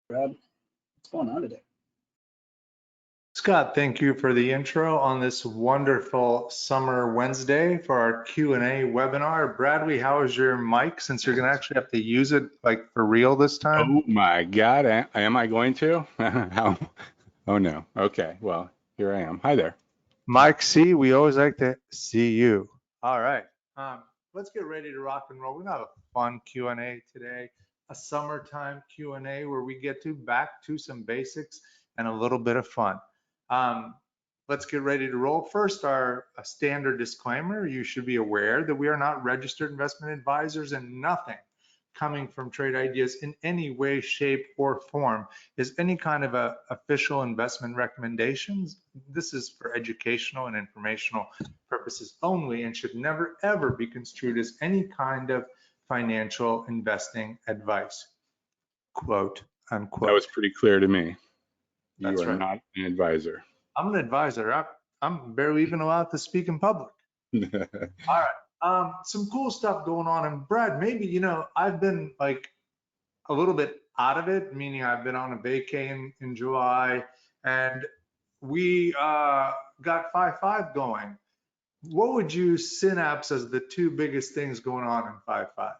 Brad, what's going on today? Scott, thank you for the intro on this wonderful summer Wednesday for our Q&A webinar. Bradley, how is your mic since you're going to actually have to use it like for real this time? Oh my God, am I going to? How? Oh no. Okay, well, here I am. Hi there. Mike C, we always like to see you. All right, let's get ready to rock and roll. We're gonna have a fun Q&A today, a summertime Q&A where we get back to some basics and a little bit of fun. Let's get ready to roll. First, a standard disclaimer. You should be aware that we are not registered investment advisors, and nothing coming from Trade Ideas in any way, shape, or form is any kind of official investment recommendations. This is for educational and informational purposes only and should never, ever be construed as any kind of financial investing advice. Quote, unquote. That was pretty clear to me. That's You are right. not an advisor. I'm an advisor. I'm barely even allowed to speak in public. All right. Some cool stuff going on. And Brad, maybe, I've been like a little bit out of it, meaning I've been on a vacay in July, and we got 5.5 going. What would you synapse as the two biggest things going on in 5.5?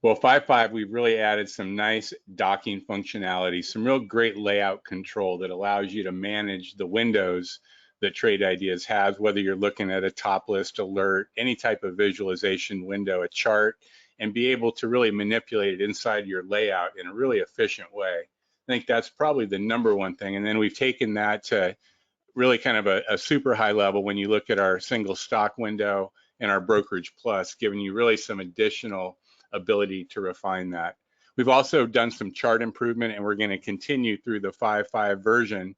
Well, 5.5, we've really added some nice docking functionality, some real great layout control that allows you to manage the windows that Trade Ideas has, whether you're looking at a top list alert, any type of visualization window, a chart, and be able to really manipulate it inside your layout in a really efficient way. I think that's probably the number one thing. And then we've taken that to really kind of a super high level when you look at our single stock window and our brokerage plus, giving you really some additional ability to refine that. We've also done some chart improvement, and we're going to continue through the 5.5 version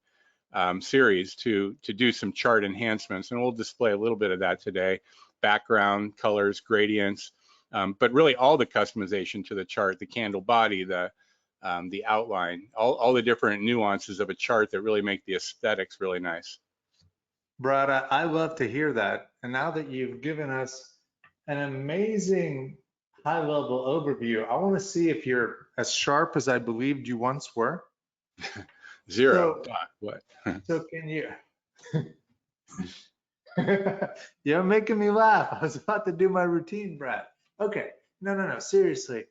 series to do some chart enhancements, and we'll display a little bit of that today. Background, colors, gradients, but really all the customization to the chart, the candle body, the outline, all the different nuances of a chart that really make the aesthetics really nice. Brad, I love to hear that. And now that you've given us an amazing high-level overview, I want to see if you're as sharp as I believed you once were. Zero. What? So can you? You're making me laugh. I was about to do my routine, Brad. Okay. No. Seriously.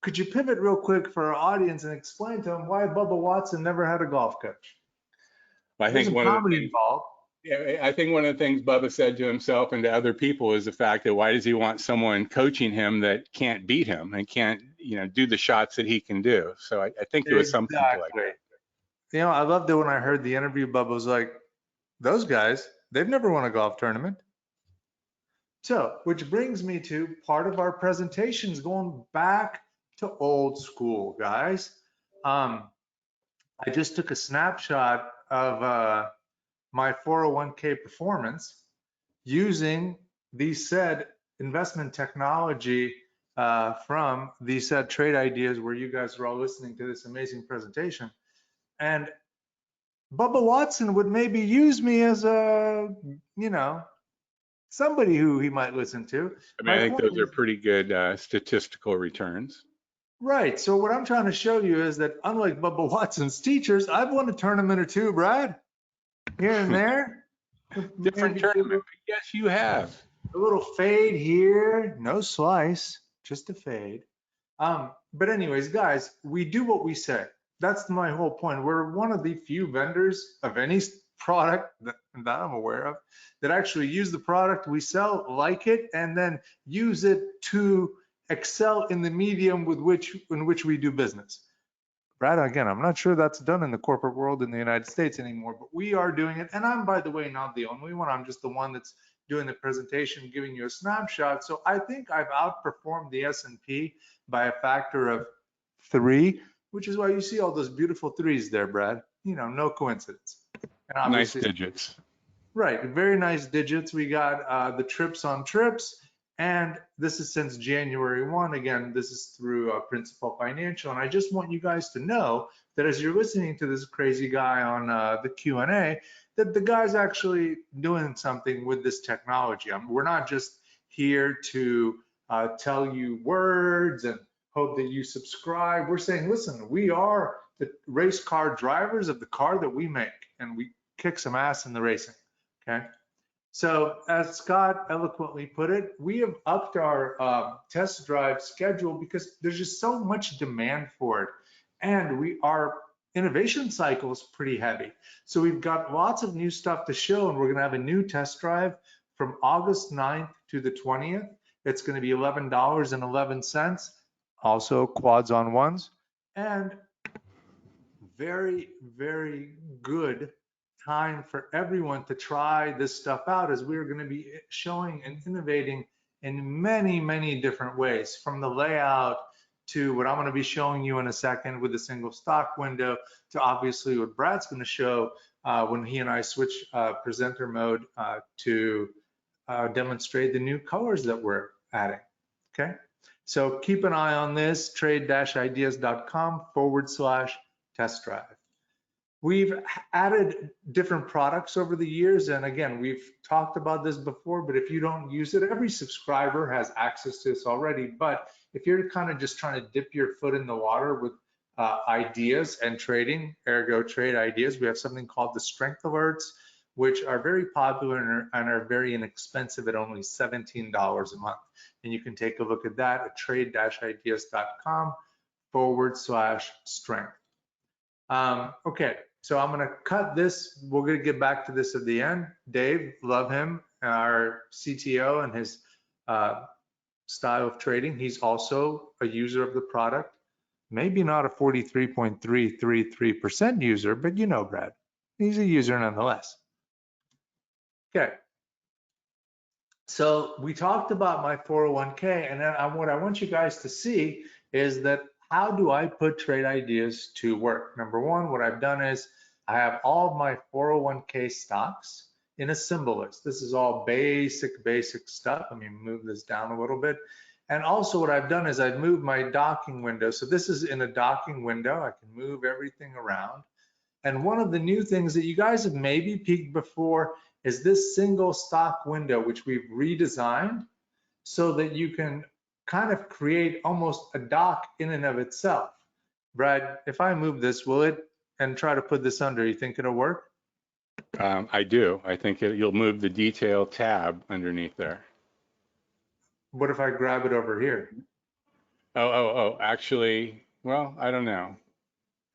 Could you pivot real quick for our audience and explain to them why Bubba Watson never had a golf coach? I think one of the things involved. Yeah, I think one of the things Bubba said to himself and to other people is the fact that why does he want someone coaching him that can't beat him and can't, do the shots that he can do? So I think it was something like that. I loved it when I heard the interview. Bubba was like, those guys, they've never won a golf tournament. So, which brings me to part of our presentations going back to old school, guys. I just took a snapshot of my 401k performance using the said investment technology from the said Trade Ideas, where you guys are all listening to this amazing presentation. And Bubba Watson would maybe use me as a, somebody who he might listen to. I mean, I think those are pretty good statistical returns. Right. So what I'm trying to show you is that unlike Bubba Watson's teachers, I've won a tournament or two, Brad, here and there. Different tournament. Yes, you have. A little fade here, no slice, just a fade. But anyways, guys, we do what we say. That's my whole point. We're one of the few vendors of any product that I'm aware of that actually use the product we sell, like it, and then use it to excel in the medium in which we do business. Brad, again, I'm not sure that's done in the corporate world in the United States anymore, but we are doing it. And I'm, by the way, not the only one. I'm just the one that's doing the presentation, giving you a snapshot. So I think I've outperformed the S&P by a factor of 3, which is why you see all those beautiful 3s there, Brad. No coincidence. And nice digits. Right, very nice digits. We got the trips on trips. And this is since January 1. Again, this is through Principal Financial. And I just want you guys to know that as you're listening to this crazy guy on the Q&A, that the guy's actually doing something with this technology. We're not just here to tell you words and hope that you subscribe. We're saying, listen, we are the race car drivers of the car that we make, and we kick some ass in the racing, okay? So as Scott eloquently put it, we have upped our test drive schedule because there's just so much demand for it. And our innovation cycle is pretty heavy. So we've got lots of new stuff to show, and we're gonna have a new test drive from August 9th to the 20th. It's gonna be $11.11, also quads on ones, and very, very good time for everyone to try this stuff out, as we're going to be showing and innovating in many, many different ways, from the layout to what I'm going to be showing you in a second with the single stock window, to obviously what Brad's going to show when he and I switch presenter mode to demonstrate the new colors that we're adding. Okay, so keep an eye on this, trade-ideas.com/test drive. We've added different products over the years, and again, we've talked about this before, but if you don't use it, every subscriber has access to this already. But if you're kind of just trying to dip your foot in the water with ideas and trading, ergo trade ideas, we have something called the strength alerts, which are very popular and are very inexpensive at only $17 a month. And you can take a look at that at trade-ideas.com/strength. Okay, so I'm gonna cut this. We're gonna get back to this at the end. Dave, love him, our CTO, and his style of trading. He's also a user of the product. Maybe not a 43.333% user, but you know Brad, he's a user nonetheless. Okay, so we talked about my 401k, and then what I want you guys to see is that how do I put trade ideas to work? Number one, what I've done is I have all of my 401k stocks in a symbol list. This is all basic stuff. Let me move this down a little bit. And also what I've done is I've moved my docking window. So this is in a docking window. I can move everything around. And one of the new things that you guys have maybe peeked before is this single stock window, which we've redesigned so that you can kind of create almost a dock in and of itself. Brad, if I move this, will it, and try to put this under, you think it'll work? I do. I think you'll move the detail tab underneath there. What if I grab it over here? Oh, actually, well, I don't know.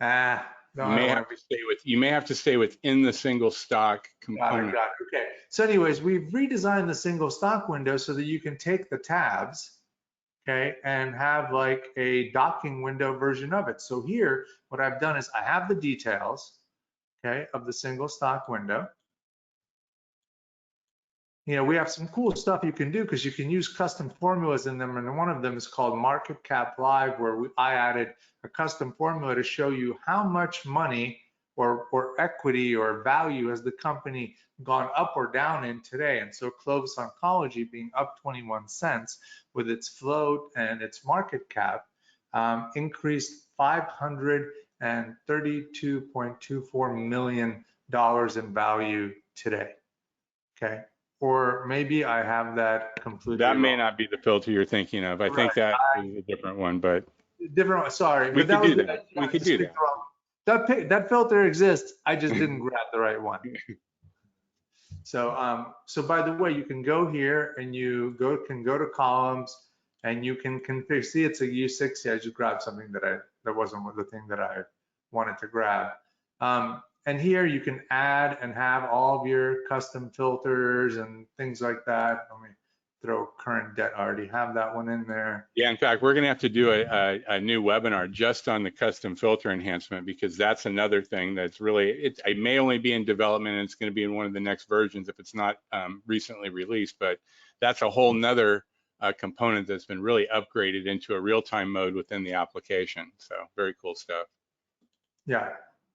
No, you may have to stay within the single stock component. Got it. Okay. So anyways, we've redesigned the single stock window so that you can take the tabs, okay, and have like a docking window version of it. So here, what I've done is I have the details, okay, of the single stock window. You know, we have some cool stuff you can do because you can use custom formulas in them, and one of them is called Market Cap Live, where I added a custom formula to show you how much money or equity or value has the company gone up or down in today. And so Clovis Oncology being up 21 cents with its float and its market cap increased $532.24 million in value today, okay? Or maybe I have that completely That may wrong. not be the filter you're thinking of. I think that is a different one, but different. Sorry, we could do that. We could do that. That filter exists. I just didn't grab the right one. So, so by the way, you can go here and you can go to columns and you can configure. See, it's a U6. I just grabbed something that wasn't the thing that I wanted to grab. And here you can add and have all of your custom filters and things like that. Let me throw current debt. I already have that one in there. Yeah, in fact, we're going to have to do a new webinar just on the custom filter enhancement, because that's another thing that's really, it may only be in development and it's going to be in one of the next versions if it's not recently released, but that's a whole nother component that's been really upgraded into a real-time mode within the application. So very cool stuff. Yeah.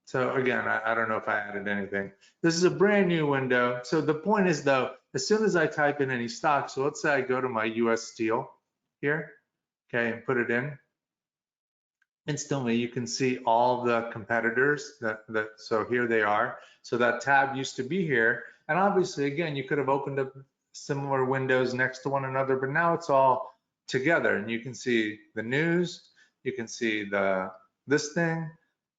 So again, I don't know if I added anything. This is a brand new window. So the point is though, as soon as I type in any stock, so let's say I go to my US Steel here, okay, and put it in, instantly you can see all the competitors so here they are. So that tab used to be here. And obviously, again, you could have opened up similar windows next to one another, but now it's all together and you can see the news, you can see this thing,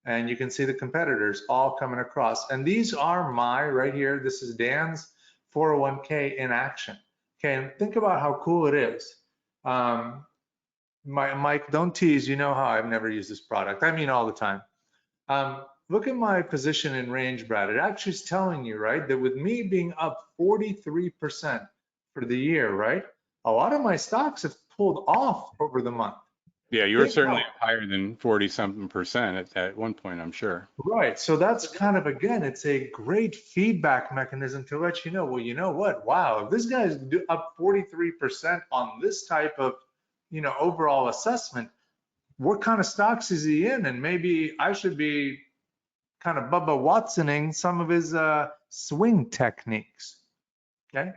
and you can see the competitors all coming across. And these are right here, this is Dan's 401k in action. Okay, and think about how cool it is. Mike, don't tease, you know how I've never used this product. I mean all the time. Look at my position in range, Brad. It actually is telling you, right, that with me being up 43% for the year, right, a lot of my stocks have pulled off over the month. Yeah, you were certainly higher than 40-something% at one point, I'm sure. Right. So that's kind of, again, it's a great feedback mechanism to let you know, well, you know what? Wow, if this guy's up 43% on this type of, overall assessment, what kind of stocks is he in? And maybe I should be kind of Bubba Watsoning some of his swing techniques. Okay.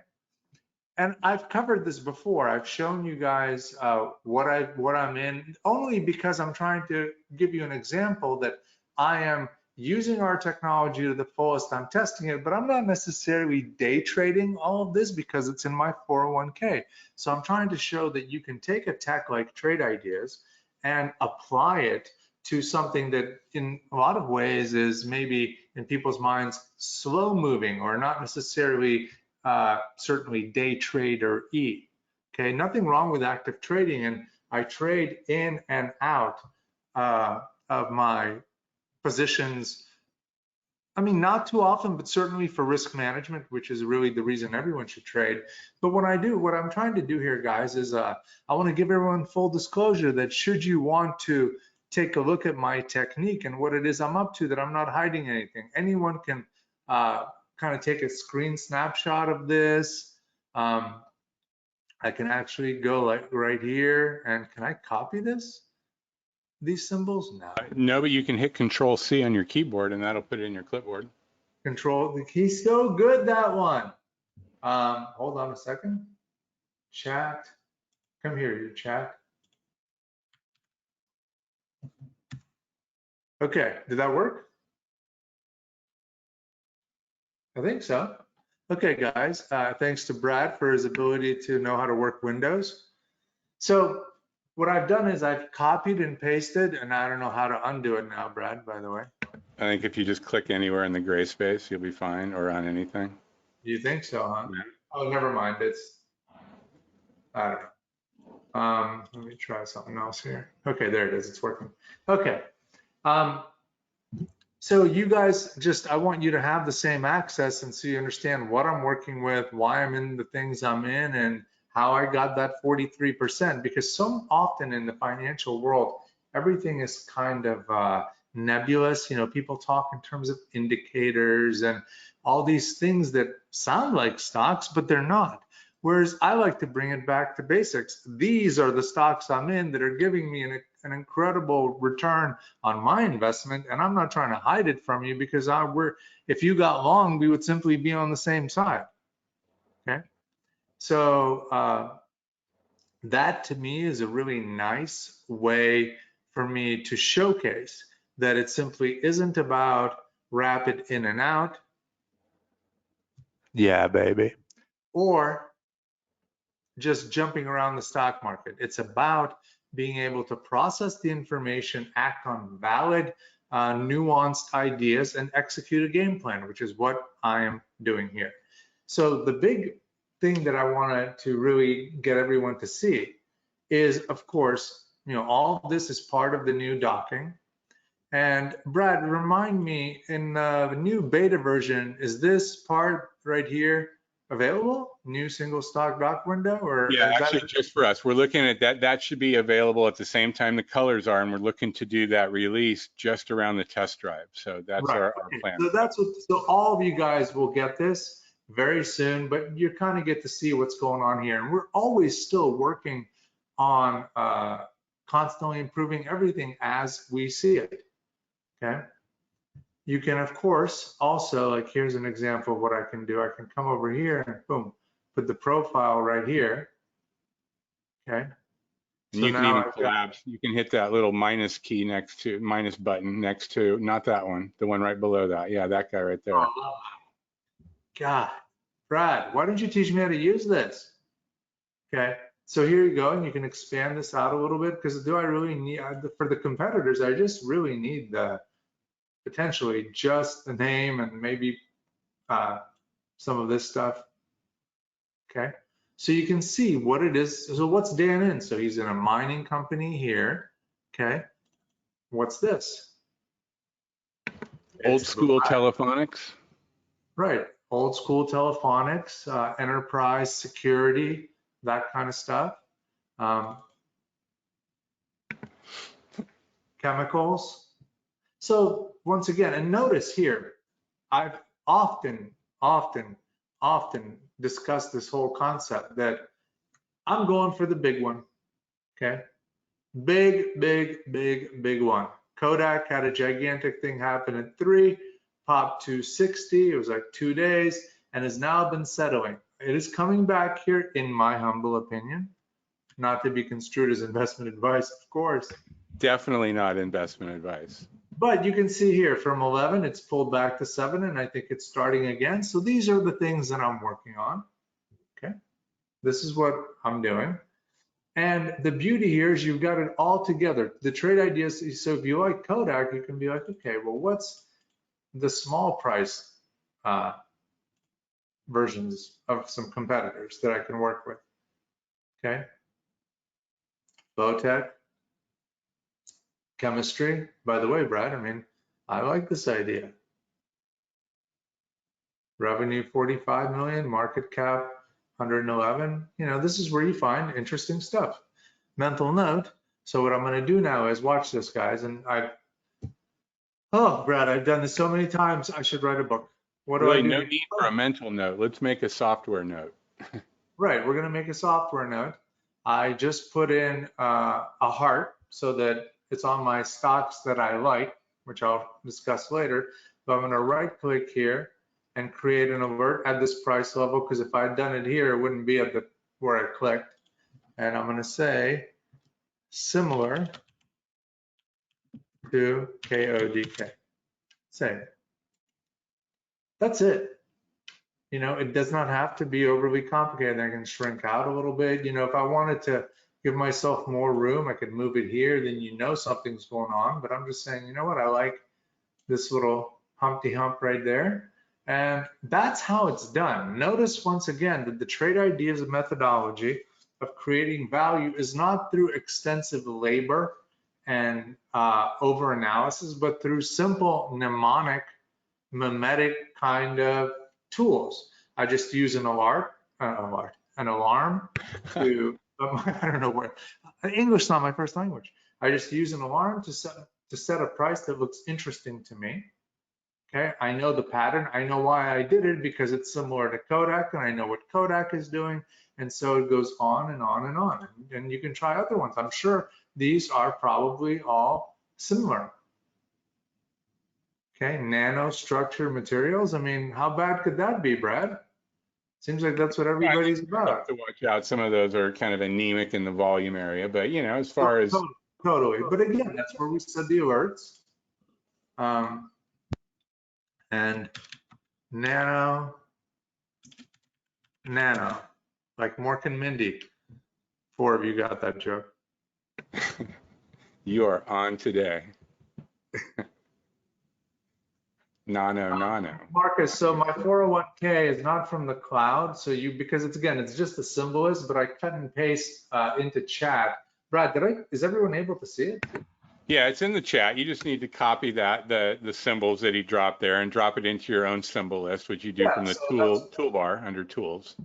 And I've covered this before. I've shown you guys what I'm in, only because I'm trying to give you an example that I am using our technology to the fullest. I'm testing it, but I'm not necessarily day trading all of this because it's in my 401k. So I'm trying to show that you can take a tech like Trade Ideas and apply it to something that in a lot of ways is maybe in people's minds slow moving or not necessarily certainly day trader-y. Okay, nothing wrong with active trading, and I trade in and out of my positions. I mean, not too often, but certainly for risk management, which is really the reason everyone should trade. But what I'm trying to do here, guys, is I want to give everyone full disclosure that should you want to take a look at my technique and what it is I'm up to, that I'm not hiding anything. Anyone can kind of take a screen snapshot of this. I can actually go like right here, and can I copy these symbols? No, but you can hit Control-C on your keyboard and that'll put it in your clipboard. Control, the key's so good, that one. Hold on a second. Chat, come here, you chat. Okay, did that work? I think so. Okay, guys, thanks to Brad for his ability to know how to work Windows. So what I've done is I've copied and pasted, and I don't know how to undo it now, Brad, by the way. I think if you just click anywhere in the gray space, you'll be fine, or on anything. You think so, huh? Yeah. Oh, never mind. I don't know. Let me try something else here. Okay, there it is. It's working. Okay. So you guys I want you to have the same access, and so you understand what I'm working with, why I'm in the things I'm in, and how I got that 43%, because so often in the financial world, everything is kind of nebulous. People talk in terms of indicators and all these things that sound like stocks, but they're not. Whereas I like to bring it back to basics. These are the stocks I'm in that are giving me an incredible return on my investment, and I'm not trying to hide it from you, because if you got long, we would simply be on the same side. Okay, so that to me is a really nice way for me to showcase that it simply isn't about rapid in and out. Yeah, baby. Or just jumping around the stock market. It's about being able to process the information, act on valid, nuanced ideas, and execute a game plan, which is what I am doing here. So the big thing that I wanted to really get everyone to see is, of course, all of this is part of the new docking. And Brad, remind me, in the new beta version, is this part right here available? New single stock dock window? Or yeah, actually just for us. We're looking at that. That should be available at the same time the colors are, and we're looking to do that release just around the test drive. So that's right. our plan. So all of you guys will get this very soon, but you kind of get to see what's going on here. And we're always still working on constantly improving everything as we see it. Okay. You can, of course, also, like, here's an example of what I can do. I can come over here and boom, put the profile right here. Okay. And so you can even collapse. You can hit that little minus button next to, not that one, the one right below that. Yeah, that guy right there. Oh, God, Brad, why don't you teach me how to use this? Okay. So here you go, and you can expand this out a little bit, because do I really need, for the competitors, I just really need the, potentially just the name and maybe some of this stuff. Okay, so you can see what it is. So what's Dan in? So he's in a mining company here. Okay, what's this? Old It's school telephonics. Right, old school telephonics, enterprise security, that kind of stuff. Chemicals. So once again, and notice here, I've often discussed this whole concept that I'm going for the big one, okay? Big one. Kodak had a gigantic thing happen at 3, popped to 60, it was like 2 days, and has now been settling. It is coming back here, in my humble opinion, not to be construed as investment advice, of course. Definitely not investment advice. But you can see here from 11, it's pulled back to 7, and I think it's starting again. So these are the things that I'm working on, okay? This is what I'm doing. And the beauty here is you've got it all together. The trade ideas, so if you like Kodak, you can be like, okay, well, what's the small price versions of some competitors that I can work with, okay? Bowtech, chemistry. By the way, Brad, I mean, I like this idea. Revenue 45 million, market cap 111. You know, this is where you find interesting stuff. Mental note. So what I'm going to do now is watch this, guys. And oh, Brad, I've done this so many times. I should write a book. What do I Really, do? no need for a mental note. Let's make a software note. Right, we're going to make a software note. I just put in a heart so that it's on my stocks that I like, which I'll discuss later. But I'm going to right click here and create an alert at this price level, because if I'd done it here, it wouldn't be at the where I clicked. And I'm going to say similar to KODK. Same. That's it. You know, it does not have to be overly complicated. I can shrink out a little bit. You know, if I wanted to give myself more room, I could move it here, then you know something's going on. But I'm just saying, you know what, I like this little Humpty Hump right there. And that's how it's done. Notice once again that the trade ideas and methodology of creating value is not through extensive labor and over analysis, but through simple mnemonic, mimetic kind of tools. I just use an alarm to, I don't know where, English is not my first language. I just use an alarm to set a price that looks interesting to me. Okay, I know the pattern. I know why I did it, because it's similar to Kodak, and I know what Kodak is doing. And so it goes on and on and on. And you can try other ones. I'm sure these are probably all similar. Okay, nanostructure materials. I mean, how bad could that be, Brad? Seems like that's what everybody's about. To watch out, some of those are kind of anemic in the volume area, but you know, as far as Totally. But again, that's where we set the alerts. And nano, like Mork and Mindy. 4 of you got that joke. you are on today. Nano. Marcus, so my 401k is not from the cloud. So because it's, again, it's just the symbol is, but I cut and paste into chat. Brad, is everyone able to see it? Yeah, it's in the chat. You just need to copy that, the symbols that he dropped there, and drop it into your own symbol list, which you do from the toolbar under tools.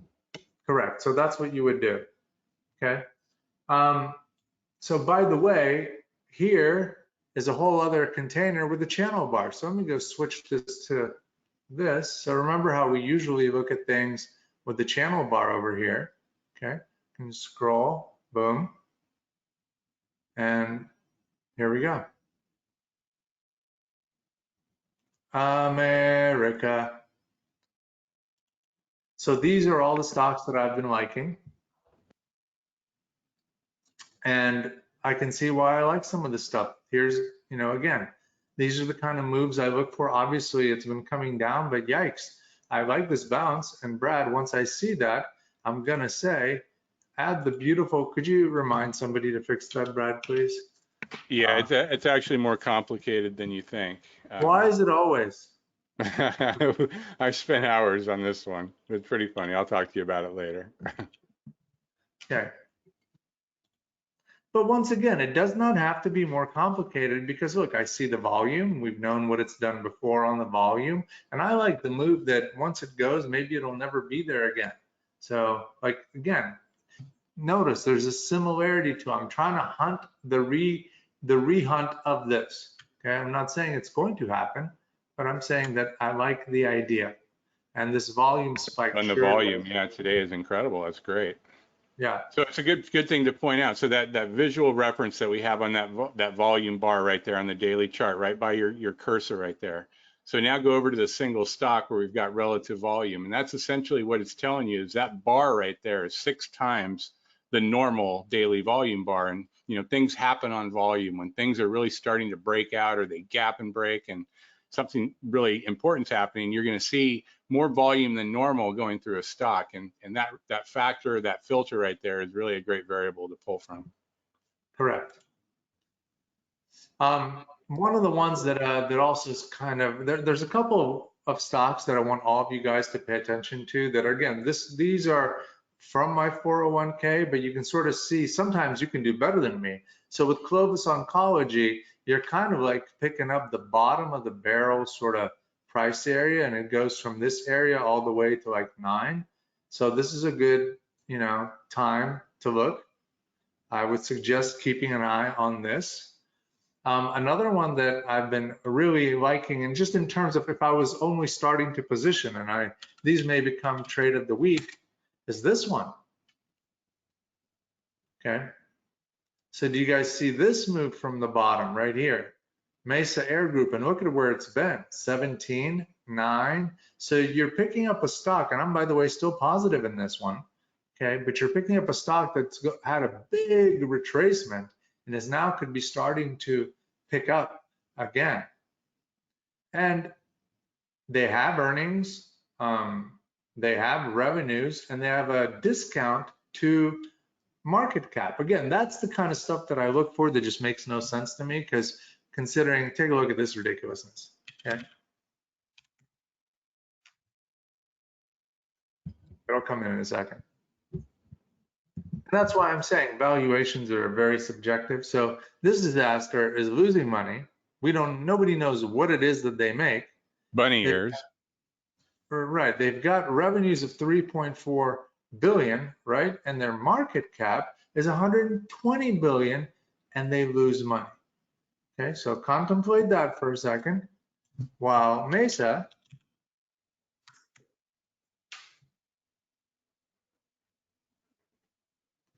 Correct. So that's what you would do. Okay. So by the way, here is a whole other container with a channel bar. So let me go switch this to this. So remember how we usually look at things with the channel bar over here. Okay. And scroll, boom. And here we go. America. So these are all the stocks that I've been liking. And I can see why I like some of this stuff. Here's, you know, again, these are the kind of moves I look for. Obviously, it's been coming down, but yikes, I like this bounce. And Brad, once I see that, I'm going to say, add the beautiful, could you remind somebody to fix that, Brad, please? Yeah, it's actually more complicated than you think. Why is it always? I've spent hours on this one. It's pretty funny. I'll talk to you about it later. Okay. But once again, it does not have to be more complicated because look, I see the volume. We've known what it's done before on the volume. And I like the move that once it goes, maybe it'll never be there again. So like, again, notice there's a similarity to, I'm trying to hunt the re-hunt of this. Okay, I'm not saying it's going to happen, but I'm saying that I like the idea. And this volume spike. And the volume, yeah, today is incredible. That's great. Yeah. So it's a good thing to point out. So that visual reference that we have on that volume bar right there on the daily chart, right by your cursor right there. So now go over to the single stock where we've got relative volume, and that's essentially what it's telling you is that bar right there is 6 times the normal daily volume bar. And things happen on volume when things are really starting to break out or they gap and break and something really important's happening. You're going to see more volume than normal going through a stock, and that factor, that filter right there is really a great variable to pull from. Correct. One of the ones that also is kind of there's a couple of stocks that I want all of you guys to pay attention to that are, again, these are from my 401k, but you can sort of see sometimes you can do better than me. So with Clovis Oncology, you're kind of like picking up the bottom of the barrel sort of price area, and it goes from this area all the way to like 9. So this is a good, time to look. I would suggest keeping an eye on this. Another one that I've been really liking, and just in terms of if I was only starting to position, and these may become trade of the week, is this one. Okay. So do you guys see this move from the bottom right here? Mesa Air Group, and look at where it's been, 17, 9. So you're picking up a stock, and I'm, by the way, still positive in this one, okay? But you're picking up a stock that's had a big retracement and is now could be starting to pick up again. And they have earnings, they have revenues, and they have a discount to market cap. Again, that's the kind of stuff that I look for that just makes no sense to me, because considering, take a look at this ridiculousness, okay? It'll come in a second. And that's why I'm saying valuations are very subjective. So this disaster is losing money. Nobody knows what it is that they make. Bunny ears. Right, they've got revenues of 3.4 billion, right? And their market cap is 120 billion, and they lose money. Okay, so contemplate that for a second. While Mesa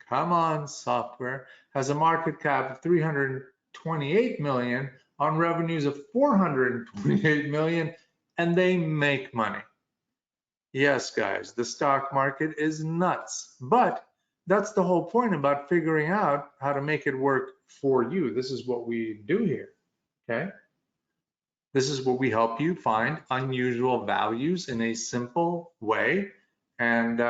come on, software, has a market cap of 328 million on revenues of 428 million, and they make money. Yes, guys, the stock market is nuts, but that's the whole point about figuring out how to make it work for you. This is what we do here, okay? This is what we help you find unusual values in a simple way, and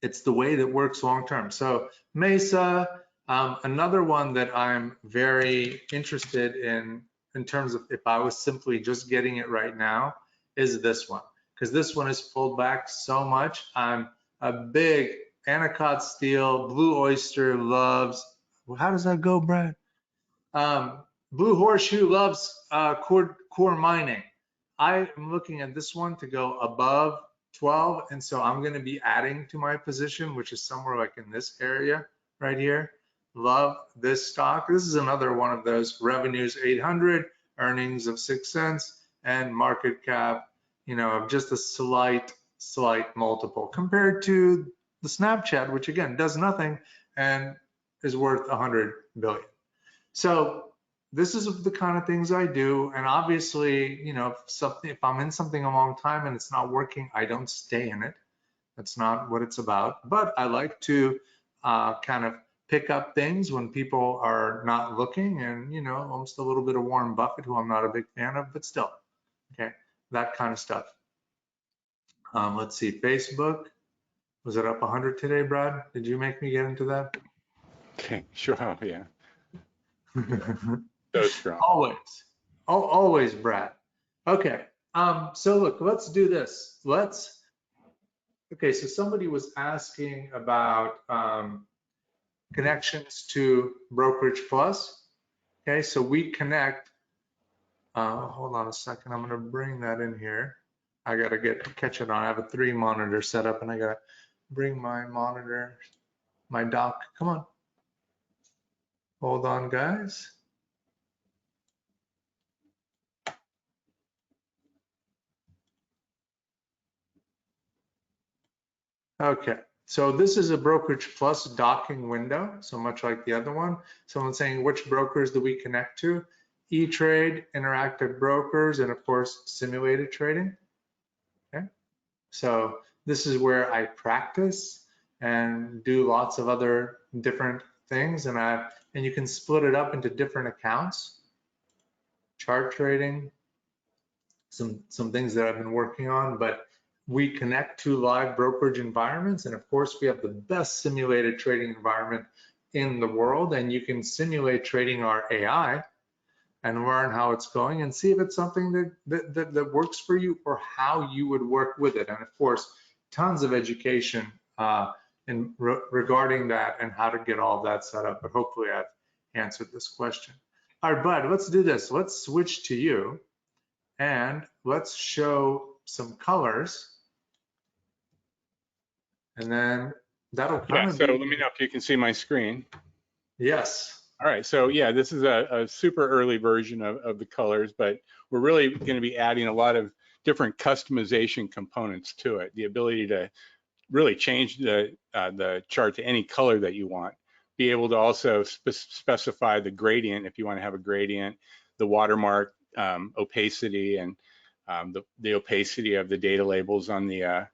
it's the way that works long-term. So Mesa, another one that I'm very interested in terms of if I was simply just getting it right now, is this one, because this one has pulled back so much. I'm a big Anacott Steel, Blue Oyster loves, well, how does that go, Brad? Blue Horseshoe loves core mining. I'm looking at this one to go above 12, and so I'm going to be adding to my position, which is somewhere like in this area right here. Love this stock. This is another one of those revenues 800, earnings of 6 cents, and market cap, of just a slight multiple compared to the Snapchat, which again does nothing and is worth 100 billion. So this is the kind of things I do, and obviously, if I'm in something a long time and it's not working, I don't stay in it. That's not what it's about. But I like to kind of pick up things when people are not looking, and almost a little bit of Warren Buffett, who I'm not a big fan of, but still, okay, that kind of stuff. Let's see, Facebook. Was it up 100 today, Brad? Did you make me get into that? Okay, sure, oh, yeah, so strong. Always, always, Brad. Okay, so look, let's do this. Okay, so somebody was asking about connections to Brokerage Plus. Okay, so we connect, hold on a second, I'm gonna bring that in here. I gotta catch it on, I have a 3 monitor set up and I gotta bring my monitor, my dock, come on. Hold on, guys. Okay, so this is a Brokerage Plus docking window, so much like the other one. Someone's saying, which brokers do we connect to? E-Trade, Interactive Brokers, and of course, simulated trading. Okay, so this is where I practice and do lots of other different things, and you can split it up into different accounts. Chart trading, some things that I've been working on, but we connect to live brokerage environments. And of course, we have the best simulated trading environment in the world. And you can simulate trading our AI and learn how it's going and see if it's something that works for you or how you would work with it. And of course, tons of education regarding that and how to get all of that set up. But hopefully I've answered this question. All right, Bud, let's do this. Let's switch to you. And let's show some colors. And then that'll kind of so be. let me know if you can see my screen. Yes. All right, so yeah, this is a super early version of the colors, but we're really going to be adding a lot of different customization components to it. The ability to really change the chart to any color that you want. Be able to also specify the gradient if you want to have a gradient, the watermark, opacity, and the opacity of the data labels on the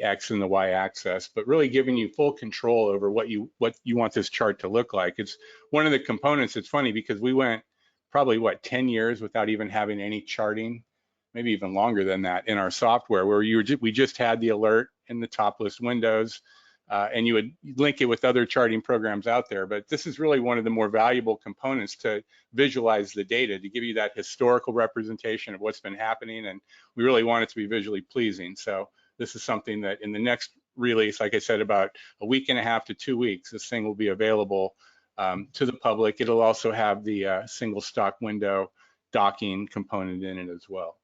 X and the Y axis, but really giving you full control over what you want this chart to look like. It's one of the components. It's funny because we went probably 10 years without even having any charting, maybe even longer than that in our software, where we just had the alert in the top list windows, and you would link it with other charting programs out there. But this is really one of the more valuable components to visualize the data, to give you that historical representation of what's been happening, and we really want it to be visually pleasing. So this is something that in the next release, like I said, about a week and a half to 2 weeks, this thing will be available to the public. It'll also have the single stock window docking component in it as well.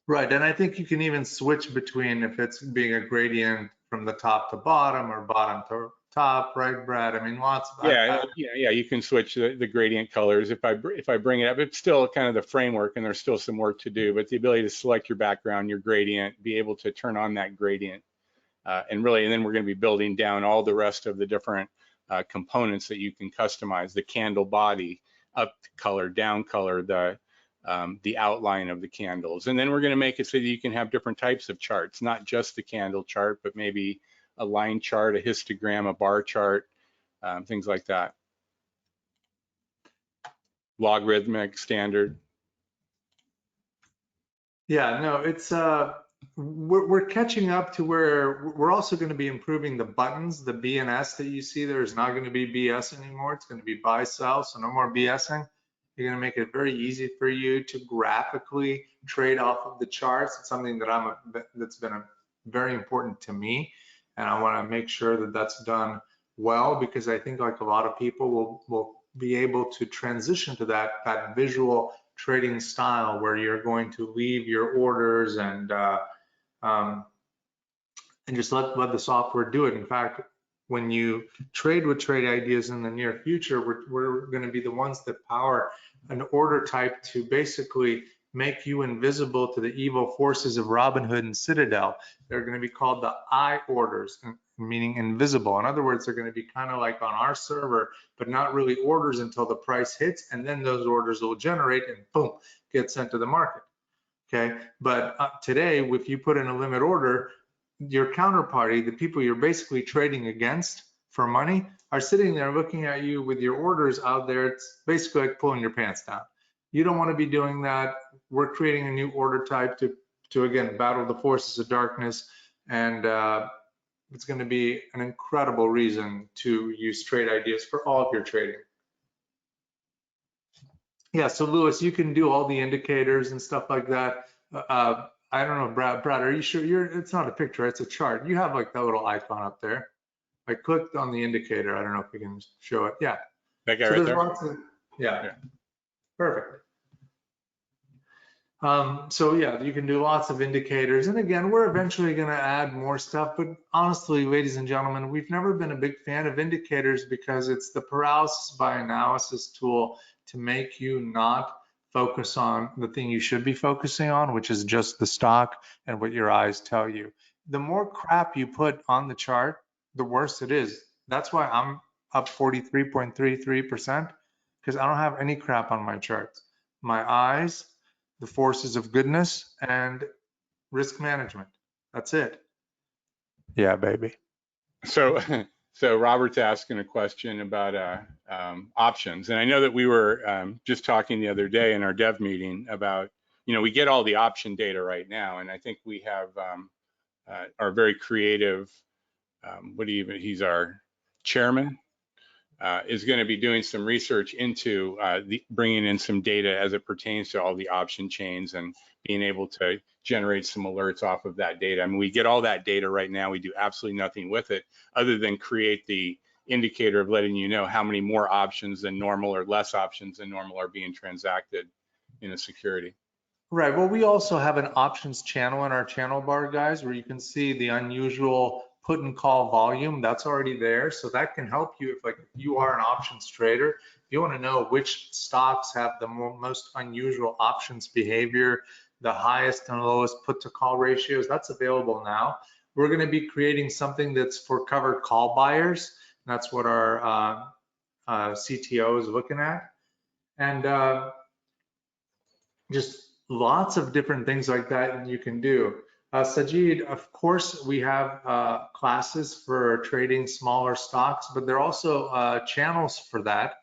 Right, and I think you can even switch between if it's being a gradient from the top to bottom or bottom to top, right, Brad? I mean, lots of yeah. You can switch the gradient colors. If I bring it up, it's still kind of the framework, and there's still some work to do. But the ability to select your background, your gradient, be able to turn on that gradient, and then we're going to be building down all the rest of the different components that you can customize: the candle body, up color, down color, the outline of the candles. And then we're going to make it so that you can have different types of charts, not just the candle chart, but maybe a line chart, a histogram, a bar chart, things like that. Logarithmic, standard. Yeah, no, it's we're catching up to where we're also going to be improving the buttons. The B and S that you see there is not going to be BS anymore. It's going to be buy, sell, so no more BSing. You're going to make it very easy for you to graphically trade off of the charts. It's something that that's been very important to me, and I want to make sure that that's done well, because I think like a lot of people will be able to transition to that visual trading style where you're going to leave your orders and just let the software do it. In fact, when you trade with Trade Ideas in the near future, we're going to be the ones that power an order type to basically make you invisible to the evil forces of Robinhood and Citadel. They're going to be called the I orders, meaning invisible. In other words, they're going to be kind of like on our server, but not really orders until the price hits, and then those orders will generate and boom, get sent to the market. Okay, but today, if you put in a limit order, your counterparty, the people you're basically trading against for money, are sitting there looking at you with your orders out there. It's basically like pulling your pants down. You don't want to be doing that. We're creating a new order type to again battle the forces of darkness and It's going to be an incredible reason to use trade ideas for all of your trading. Yeah, so Lewis, you can do all the indicators and stuff like that. I don't know, Brad, are you sure it's not a picture, it's a chart. You have like that little icon up there. I clicked on the indicator. I don't know if we can show it. Yeah. That guy So right there's there? lots of, yeah. Yeah. Perfect. So yeah, you can do lots of indicators. And again, we're eventually going to add more stuff. But honestly, ladies and gentlemen, we've never been a big fan of indicators because it's the paralysis by analysis tool to make you not focus on the thing you should be focusing on, which is just the stock and what your eyes tell you. The more crap you put on the chart, the worse it is. That's why I'm up 43.33% because I don't have any crap on my charts. My eyes, the forces of goodness, and risk management. That's it. Yeah, baby. So, so Robert's asking a question about options, and I know that we were just talking the other day in our dev meeting about, we get all the option data right now, and I think we have our very creative, he's our chairman, is going to be doing some research into bringing in some data as it pertains to all the option chains and being able to generate some alerts off of that data. I mean, we get all that data right now. We do absolutely nothing with it other than create the indicator of letting you know how many more options than normal or less options than normal are being transacted in a security. Right. Well, we also have an options channel in our channel bar, guys, where you can see the unusual put and call volume. That's already there. So that can help you if you are an options trader. If you want to know which stocks have the most unusual options behavior, the highest and lowest put to call ratios, that's available now. We're going to be creating something that's for covered call buyers. That's what our CTO is looking at. And just lots of different things like that you can do. Sajid, of course, we have classes for trading smaller stocks, but there are also channels for that.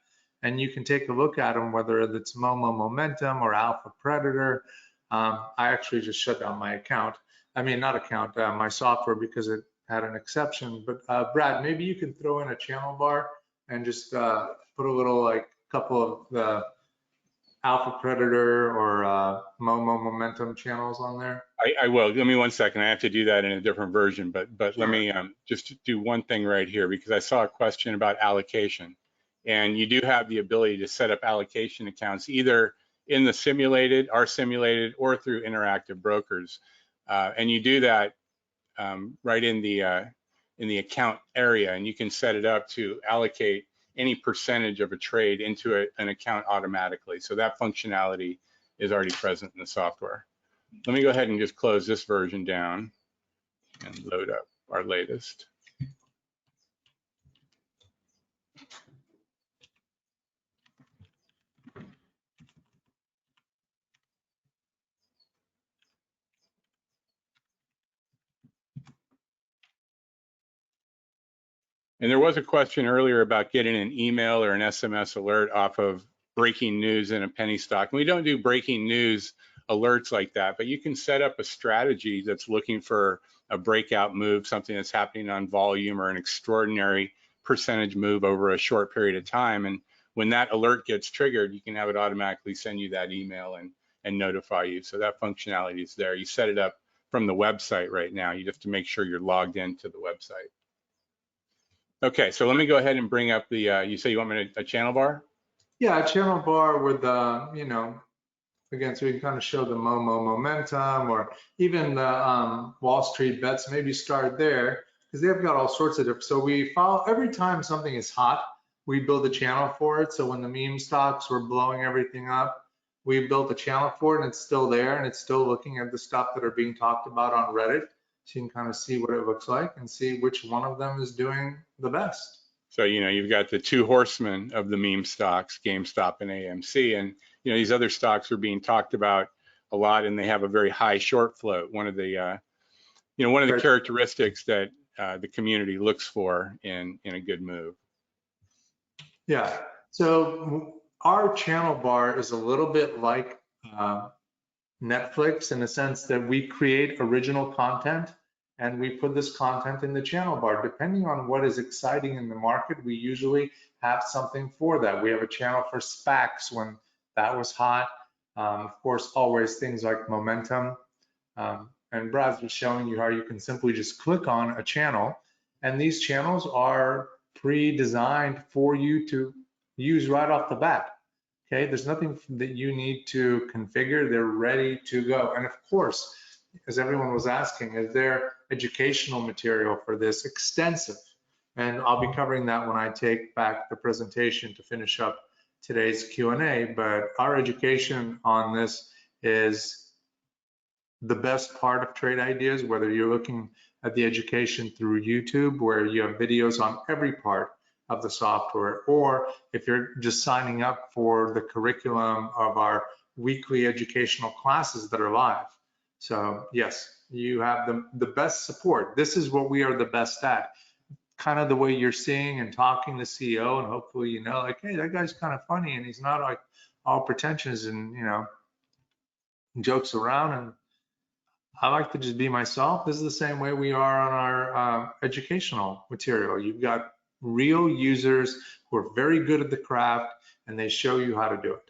And you can take a look at them, whether it's Momo Momentum or Alpha Predator. I actually just shut down my account. I mean, not account, my software because it had an exception. But Brad, maybe you can throw in a channel bar and just put a little couple of the Alpha Predator or Momo Momentum channels on there? I will. Give me 1 second. I have to do that in a different version, but Sure. Let me just do one thing right here because I saw a question about allocation, and you do have the ability to set up allocation accounts either in the simulated, or through interactive brokers, and you do that right in the account area, and you can set it up to allocate any percentage of a trade into an account automatically. So that functionality is already present in the software. Let me go ahead and just close this version down and load up our latest. And there was a question earlier about getting an email or an SMS alert off of breaking news in a penny stock. And we don't do breaking news alerts like that, but you can set up a strategy that's looking for a breakout move, something that's happening on volume or an extraordinary percentage move over a short period of time. And when that alert gets triggered, you can have it automatically send you that email and notify you. So that functionality is there. You set it up from the website right now. You just have to make sure you're logged into the website. Okay, so let me go ahead and bring up the, you say you want me to, a channel bar? Yeah, a channel bar with the, again, so we can kind of show the Momo Momentum or even the Wall Street Bets, maybe start there because they've got all sorts of different. So we follow, every time something is hot, we build a channel for it. So when the meme stocks were blowing everything up, we built a channel for it and it's still there and it's still looking at the stuff that are being talked about on Reddit. So you can kind of see what it looks like and see which one of them is doing the best. So, you've got the two horsemen of the meme stocks, GameStop and AMC, and, these other stocks are being talked about a lot and they have a very high short float. One of the, one of the characteristics that the community looks for in a good move. Yeah, so our channel bar is a little bit like Netflix in the sense that we create original content and we put this content in the channel bar. Depending on what is exciting in the market, we usually have something for that. We have a channel for SPACs when that was hot. Of course, always things like momentum. And Brad's just showing you how you can simply just click on a channel, and these channels are pre-designed for you to use right off the bat. Okay, there's nothing that you need to configure. They're ready to go. And of course, as everyone was asking, is there educational material for this? Extensive. And I'll be covering that when I take back the presentation to finish up today's Q&A. But our education on this is the best part of Trade Ideas, whether you're looking at the education through YouTube, where you have videos on every part of the software, or if you're just signing up for the curriculum of our weekly educational classes that are live. So yes, you have the best support. This is what we are the best at. Kind of the way you're seeing and talking to CEO, and hopefully you know, like, hey, that guy's kind of funny and he's not like all pretentious and, you know, jokes around, and I like to just be myself. This is the same way we are on our educational material. You've got real users who are very good at the craft, and they show you how to do it.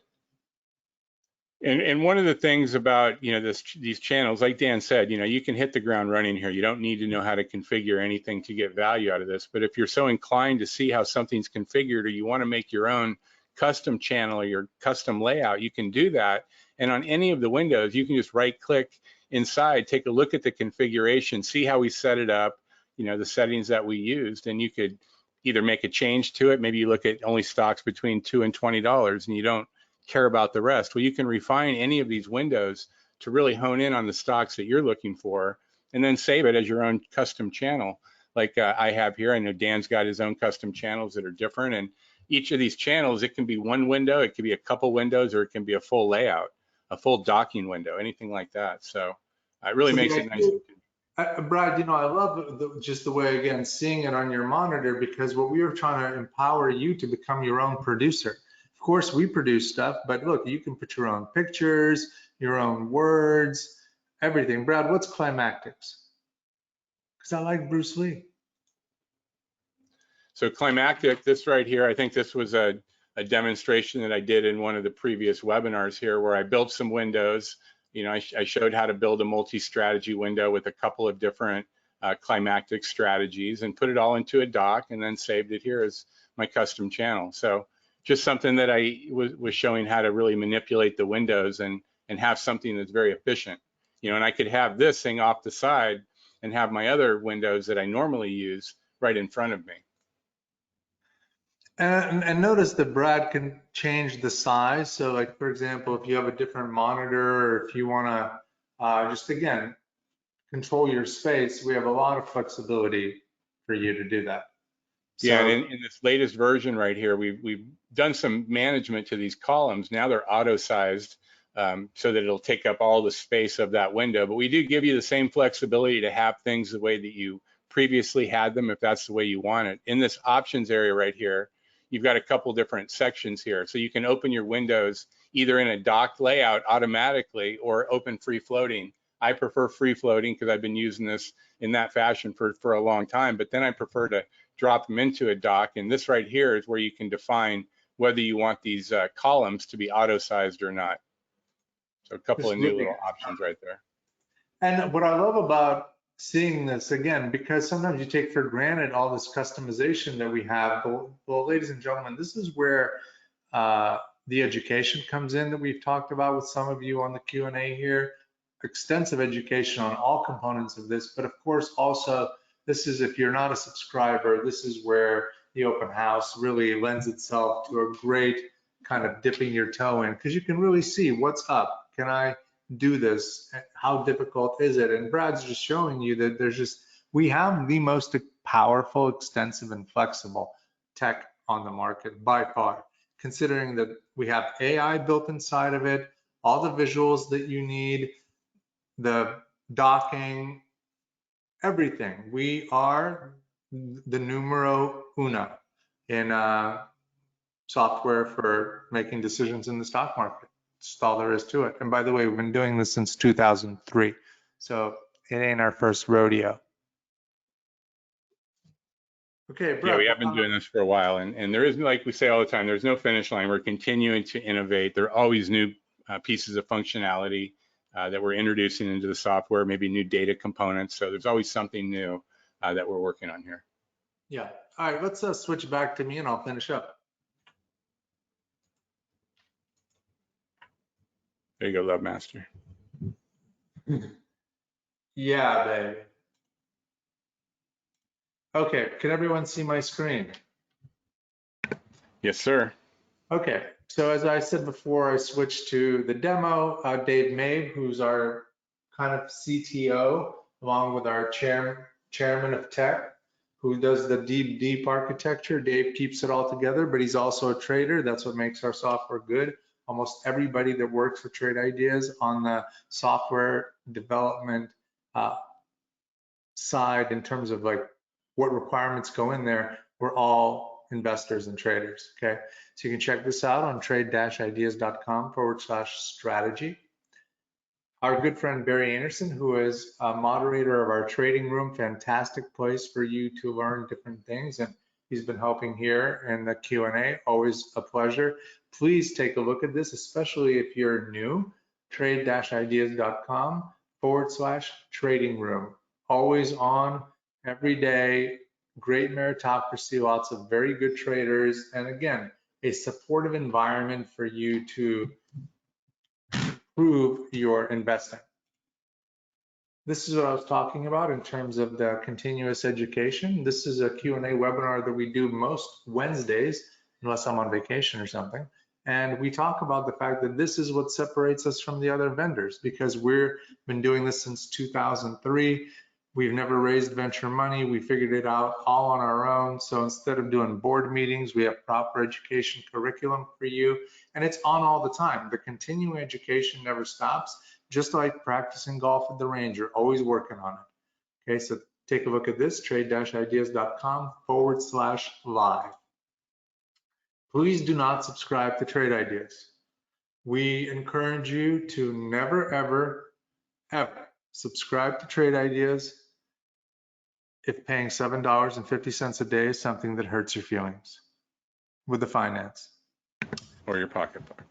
And one of the things about, you know, these channels, like Dan said, you know, you can hit the ground running here. You don't need to know how to configure anything to get value out of this. But if you're so inclined to see how something's configured, or you want to make your own custom channel or your custom layout, you can do that. And on any of the windows, you can just right click inside, take a look at the configuration, see how we set it up, you know, the settings that we used, and you could either make a change to it. Maybe you look at only stocks between $2 and $20 and you don't care about the rest. Well, you can refine any of these windows to really hone in on the stocks that you're looking for, and then save it as your own custom channel. Like I have here, I know Dan's got his own custom channels that are different, and each of these channels, it can be one window, it could be a couple windows, or it can be a full layout, a full docking window, anything like that. So it really makes it nice. Brad, you know, I love just the way, again, seeing it on your monitor, because what we are trying to empower you to become your own producer. Of course, we produce stuff, but look, you can put your own pictures, your own words, everything. Brad, what's climactics? Because I like Bruce Lee. So climactic, this right here, I think this was a demonstration that I did in one of the previous webinars here, where I built some windows. You know, I showed how to build a multi-strategy window with a couple of different climactic strategies, and put it all into a doc, and then saved it here as my custom channel. So just something that I was showing how to really manipulate the windows and have something that's very efficient. You know, and I could have this thing off the side and have my other windows that I normally use right in front of me. And notice that Brad can change the size. So like, for example, if you have a different monitor, or if you want to just, again, control your space, we have a lot of flexibility for you to do that. Yeah, and in this latest version right here, we've done some management to these columns. Now they're auto-sized so that it'll take up all the space of that window. But we do give you the same flexibility to have things the way that you previously had them, if that's the way you want it. In this options area right here, you've got a couple different sections here. So you can open your windows either in a docked layout automatically, or open free floating. I prefer free floating because I've been using this in that fashion for a long time, but then I prefer to drop them into a dock. And this right here is where you can define whether you want these columns to be auto-sized or not. So a couple of new little options right there. And what I love about seeing this, again, because sometimes you take for granted all this customization that we have. Well, ladies and gentlemen, this is where the education comes in that we've talked about with some of you on the Q&A here. Extensive education on all components of this, but of course also, this is, if you're not a subscriber, this is where the open house really lends itself to a great kind of dipping your toe in, because you can really see what's up. Can I do this? How difficult is it? And Brad's just showing you that we have the most powerful, extensive, and flexible tech on the market by far, considering that we have AI built inside of it, all the visuals that you need, the docking, everything. We are the numero uno in software for making decisions in the stock market. That's all there is to it. And by the way, we've been doing this since 2003. So it ain't our first rodeo. Okay, Yeah, Brad. we have been doing this for a while, and there is, like we say all the time, there's no finish line. We're continuing to innovate. There are always new pieces of functionality that we're introducing into the software, maybe new data components. So there's always something new that we're working on here. Yeah. All right, let's switch back to me and I'll finish up. There you go, Love Master. Yeah, baby. Okay, can everyone see my screen? Yes, sir. Okay, so as I said before, I switched to the demo. Dave Mabe, who's our kind of CTO, along with our chairman of tech, who does the deep architecture. Dave keeps it all together, but he's also a trader. That's what makes our software good. Almost everybody that works for Trade Ideas on the software development side, in terms of like what requirements go in there, we're all investors and traders. Okay, so you can check this out on trade-ideas.com/strategy. Our good friend Barry Anderson, who is a moderator of our trading room, fantastic place for you to learn different things, and he's been helping here in the Q&A. Always a pleasure. Please take a look at this, especially if you're new. trade-ideas.com/trading room. Always on, every day, great meritocracy, lots of very good traders, and again, a supportive environment for you to improve your investing. This is what I was talking about in terms of the continuous education. This is a Q&A webinar that we do most Wednesdays, unless I'm on vacation or something. And we talk about the fact that this is what separates us from the other vendors, because we've been doing this since 2003. We've never raised venture money. We figured it out all on our own. So instead of doing board meetings, we have proper education curriculum for you. And it's on all the time. The continuing education never stops, just like practicing golf at the range. You're always working on it. Okay, so take a look at this, trade-ideas.com/live. Please do not subscribe to Trade Ideas. We encourage you to never, ever, ever subscribe to Trade Ideas if paying $7.50 a day is something that hurts your feelings with the finance. Or your pocketbook.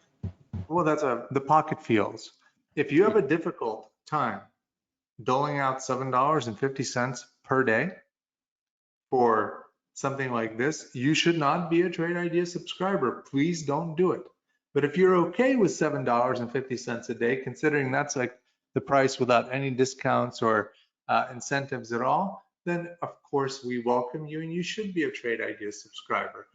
Well, that's the pocket feels. If you have a difficult time doling out $7.50 per day for something like this, you should not be a Trade Idea subscriber. Please don't do it. But if you're okay with $7.50 a day, considering that's like the price without any discounts or incentives at all, then of course we welcome you and you should be a Trade Idea subscriber.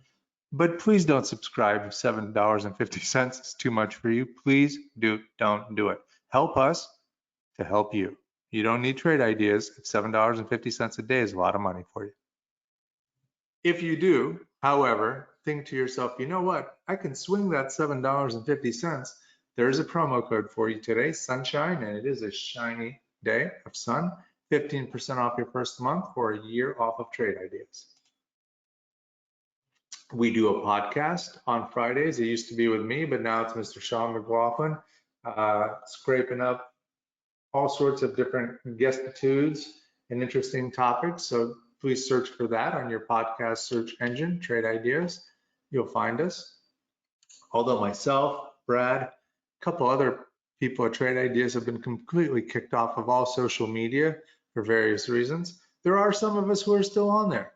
But please don't subscribe if $7.50 is too much for you. Please don't do it. Help us to help you. You don't need Trade Ideas if $7.50 a day is a lot of money for you. If you do, however, think to yourself, you know what? I can swing that $7.50. There's a promo code for you today, Sunshine, and it is a shiny day of sun. 15% off your first month or a year off of Trade Ideas. We do a podcast on Fridays. It used to be with me, but now it's Mr. Sean McLaughlin, scraping up all sorts of different guestitudes and interesting topics. So please search for that on your podcast search engine, Trade Ideas. You'll find us. Although myself, Brad, a couple other people at Trade Ideas have been completely kicked off of all social media for various reasons, there are some of us who are still on there.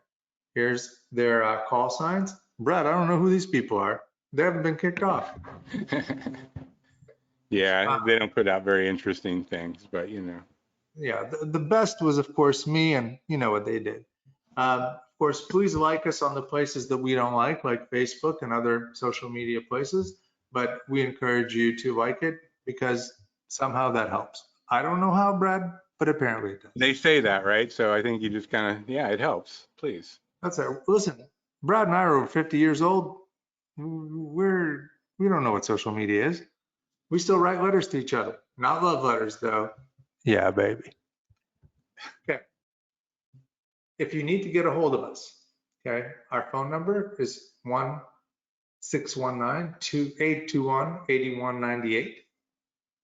Here's their call signs. Brad, I don't know who these people are. They haven't been kicked off. Yeah, they don't put out very interesting things, but you know. Yeah, the best was, of course, me, and you know what they did. Of course, please like us on the places that we don't like Facebook and other social media places, but we encourage you to like it because somehow that helps. I don't know how, Brad, but apparently it does. They say that, right? So I think you just kind of, yeah, it helps, please. That's it. Listen, Brad and I are over 50 years old. We don't know what social media is. We still write letters to each other, not love letters though. Yeah, baby. Okay. If you need to get a hold of us, okay, our phone number is 1-619-2821-8198.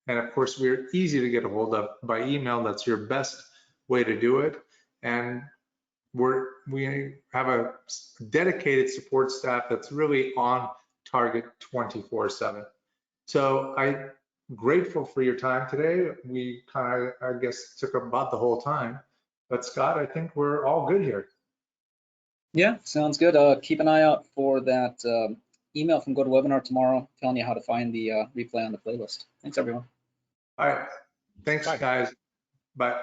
And of course, we're easy to get a hold of by email. That's your best way to do it. And we have a dedicated support staff that's really on target 24/7. So I'm grateful for your time today. We kind of, I guess, took about the whole time. But Scott, I think we're all good here. Yeah, sounds good. Keep an eye out for that email from GoToWebinar tomorrow telling you how to find the replay on the playlist. Thanks, everyone. All right. Thanks, Bye. guys. Bye.